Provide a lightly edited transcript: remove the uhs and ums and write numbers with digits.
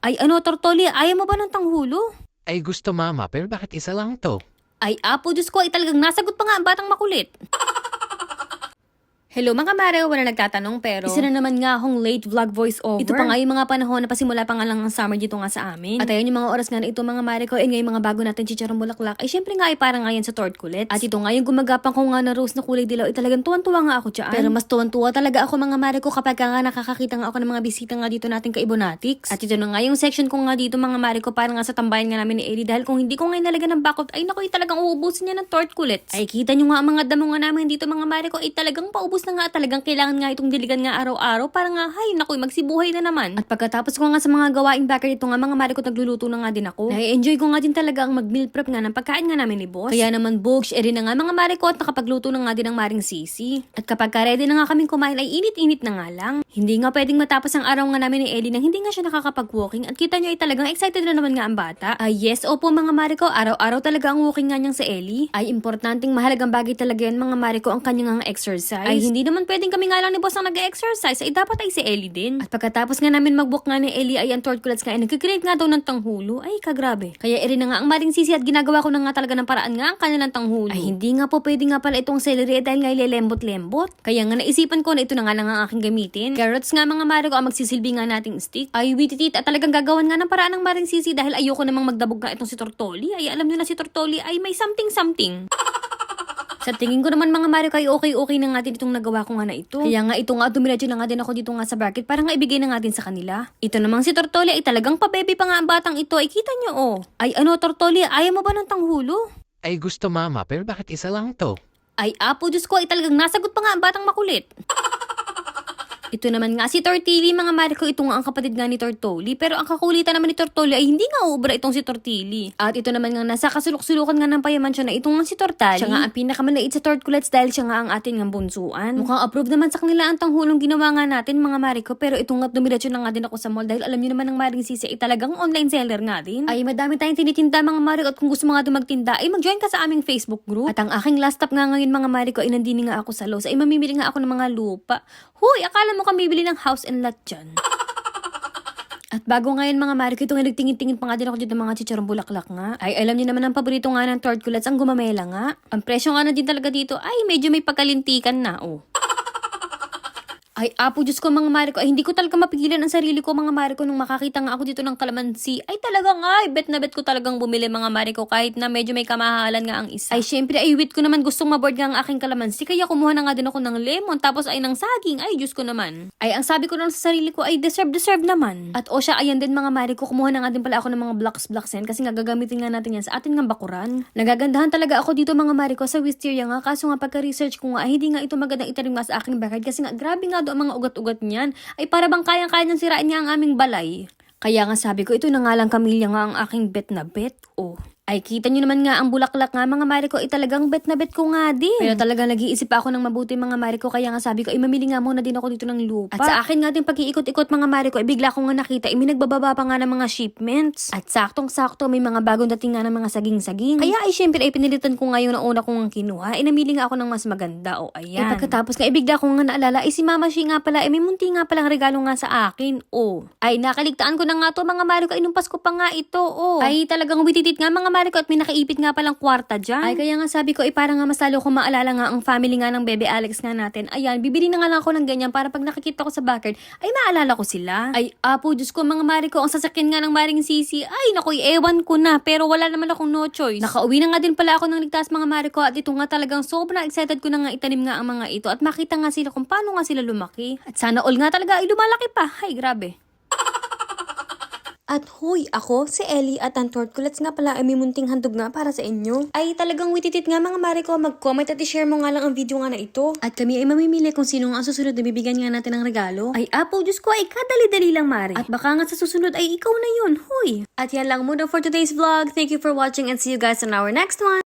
Ay ano, Tortoli, ayaw mo ba ng tanghulo? Ay gusto mama, pero bakit isa lang to? Ay apo, Diyos ko, ay talagang nasagot pa nga ang batang makulit. Hello mga mare, wala nagtatanong pero isa na naman nga akong late vlog voice over. Ito pa nga yung mga panahon na pasimula pa nga lang ang summer dito nga sa amin. At ayun yung mga oras nga na ito mga mare ko, ngayon mga bago natin chicharong bulaklak, ay syempre nga ay parang nga yan sa tort kulit. At ito nga yung gumagapang ko nga na rose na kulay dilaw, ay talagang tuwan-tuwa nga ako dyan. Pero mas tuwan-tuwa talaga ako mga mare ko kapag nga nakakakita nga ako ng mga bisita nga dito natin kay Ibonatics. At ito na nga yung section ko nga dito mga mare ko, parang nga sa tambayan nga namin ni Ellie, dahil kung hindi ko nga nalaga ng bakot, ay naku, talagang uubusin niya ng tort kulit. Ay kita nyo nga ang mga damo nga namin dito mga mare ko, ay talagang paubos na nga, talagang kailangan nga itong diligan nga araw-araw para nga, hay, naku, magsibuhay na naman. At pagkatapos ko nga sa mga gawaing backer ito nga, mga mare ko, nagluluto na nga din ako. Nai-enjoy ko nga din talaga ang mag-meal prep nga ng pagkain nga namin ni boss. Kaya naman, bogs, eri na nga mga mare ko at nakapagluto na nga din ang maring sisi. At kapag ready na nga kaming kumain, ay init-init na nga lang. Hindi nga pwedeng matapos ang araw nga namin ni Ellie nang hindi nga siya nakakapag-walking, at kita nyo ay talagang excited na naman nga ang bata. Ay yes, opo mga mare ko, araw-araw talaga ang walking nga niyang si Ellie. Ay importanteng mahalagang bagay talaga yan mga mare ko, ang kanyang exercise. Ay hindi naman pwedeng kami nga lang ni boss ang nag-exercise, ay dapat ay si Ellie din. At pagkatapos nga namin mag-book nga ni Ellie, ay ang tort kulats nga ay nagkikreate nga daw ng tanghulo. Ay kagrabe. Kaya eri na nga ang maring sisi at ginagawa ko na nga talaga ng paraan nga ang kanilang tanghulo. Ay hindi nga po pwede nga pala itong celery dahil nga ilelembot-lembot. Kaya nga naisipan ko na ito na nga lang ang aking gamitin. Carrots nga mga mare ko ang magsisilbi nga nating stick. Ay wititit at talagang gagawan nga ng paraan ng maring sisi dahil ayoko namang magdabog nga itong si Tortoli. Ay alam niyo na si Tortoli ay may something. Sa tingin ko naman mga mare ko ay okay na nga din itong nagawa ko nga na ito. Kaya nga ito nga dumiretso na nga din ako dito nga sa bracket para nga ibigay na nga din sa kanila. Ito namang si Tortoli ay talagang pabebe pa nga ang batang ito, ay kita nyo oh. Ay ano Tortoli, ayaw mo ba ng tanghulo? Ay gusto mama, pero bakit isa lang to? Ay apo, Diyos ko, ay talagang nasagot pa nga ang batang makulit. Ito naman nga si Tortilli, mga mare ko, ito nga ang kapatid nga ni Tortoli. Pero ang kakulitan naman ni Tortoli ay hindi nga uubra itong si Tortilli. At ito naman nga nasa kasulok-sulukan nga ng payaman siya na itong nga si Tortali. Siya nga ang pinakamaliit sa tort kulets dahil siya nga ang ating nga bunsuan. Mukhang approve naman sa kanila ang tanghulong ginawa nga natin mga mare ko. Pero ito nga dumiretso na nga din ako sa mall dahil alam niyo naman ng maring sisi ay talagang online seller nga din. Ay madami tayong tinitinda mga mare ko, at kung gusto mo nga din magtinda ay mag-join ka sa aming Facebook group. At ang aking last stop nga ngayon mga mare ko ay nandini nga ako sa Lowe's, ay mamimili nga ako ng mga lupa. Huy, akala mo kami bibili ng house and lot dyan. At bago ngayon mga mare ko, ito nga nagtingin-tingin pa nga din ako dito ng mga chicharong bulaklak nga. Ay alam niyo naman ang paborito nga ng tort kulats, ang gumamela nga. Ang presyo nga na din talaga dito ay medyo may pagkalintikan na oh. Ay, apo, Diyos ko mga mare ko, ay hindi ko talaga mapigilan ang sarili ko mga mare ko nung makakita nga ako dito ng kalamansi. Ay talagang ay, bet na bet ko talagang bumili mga mare ko kahit na medyo may kamahalan nga ang isa. Ay syempre, ay wit ko naman gustong maboard nga ang aking kalamansi, kaya kumuha na nga din ako ng lemon, tapos ay ng saging. Ay, Diyos ko naman. Ay, ang sabi ko lang sa sarili ko ay deserve naman. At o siya, ayan din mga mare ko, kumuha na nga din pala ako ng mga blocks kasi nga gagamitin nga natin yan sa atin nga bakuran. Nagagandahan talaga ako dito mga mare ko sa wisteria nga, kaso nga pagka-research ko nga, ay hindi nga ito magandang itanim nga sa aking backyard kasi nga grabe nga ang mga ugat-ugat niyan. Ay para bang kayang-kaya niyang sirain niya ang aming balay. Kaya nga sabi ko, ito na nga lang kamilya nga ang aking bet na bet. Oh. Ay kita nyo naman nga ang bulaklak nga mga mare ko, ay talagang bet na bet ko nga din. Pero talagang nag-iisip ako ng mabuti mga mare ko, kaya nga sabi ko, ay mamili nga muna din ako dito ng lupa. At sa akin nga din pag-iikot-ikot mga mare ko, ay bigla ko nga nakita, ay may nagbababa pa nga ng mga shipments. At saktong-sakto may mga bagong dating nga ng mga saging-saging. Kaya ay syempre ay pinilitan ko nga yung nauna kong kinuha, ay namili nga ako ng mas maganda. O ayan. Ay pagkatapos nga, ay bigla ko nga naalala, ay si Mama Shi nga pala, ay may munti nga palang regalo nga sa akin. O. Ay nakaligtaan ko na nga to mga mare ko, ay nung Pasko pa nga ito. O. Ay talagang wititit nga mga mare ko, at may nakaipit nga palang kwarta dyan. Ay kaya nga sabi ko, para nga mas lalo ko maalala nga ang family nga ng Bebe Alex nga natin. Ayan, bibili na nga lang ako ng ganyan para pag nakikita ko sa backyard, ay maalala ko sila. Ay apo, Diyos ko mga mare ko, ang sasakyan nga ng maring sisi. Ay naku, ewan ko na, pero wala naman akong no choice. Nakauwi na nga din pala ako ng ligtas mga mare ko, at ito nga talagang sobrang excited ko na nga itanim nga ang mga ito at makita nga sila kung paano nga sila lumaki. At sana all nga talaga ay lumalaki pa. Ay grabe. At huy, ako, si Ellie at ang tort kulats nga pala ay may munting handog nga para sa inyo. Ay talagang wititit nga mga mare ko, mag-comment at i-share mo nga lang ang video nga na ito. At kami ay mamimili kung sino nga ang susunod na bibigyan nga natin ng regalo. Ay apo, Diyos ko, ay kadali-dali lang mare. At baka nga sa susunod ay ikaw na yun, huy. At yan lang muna for today's vlog. Thank you for watching and see you guys on our next one.